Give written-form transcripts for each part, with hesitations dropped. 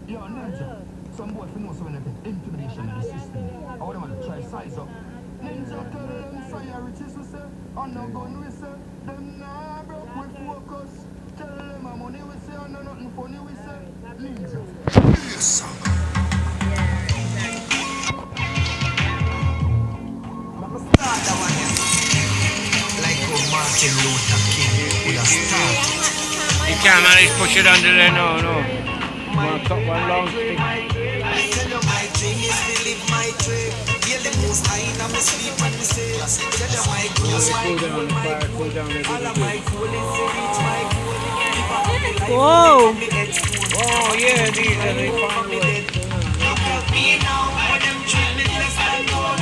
Yo, Ninja, some boy for know so when they get intimidation in the system. I want them to try size up. Ninja tell them priorities we say, and no gun we say. Them nah broke with focus. Tell them a money we say, and no nothing funny we say. Ninja. Yes, sir. Start that one, yeah. Like how Martin Luther King would have started. You can't manage to push it under there, no, no. One cut one long stick. I tell you my dream is to live my dream. Feel the most high in my sleep and the say. Tell you my goal, Cool down the all of my goal is to reach my goal. Whoa! Oh, yeah, these are the fun ones. Look at me now, when them drilling less than gold.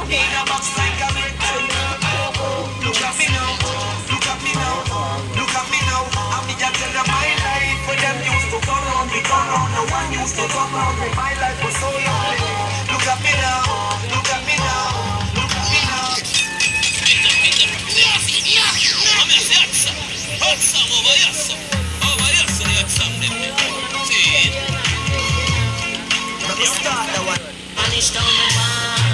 In a box like a rectangle. Look at me now, look at me now, look at me now. I'm the tell them my life when them used to go round me, go round. No one used to come round me. My life was so lonely. Look at me now, look at me now, look at me now. Let me start the one. Punish down the man.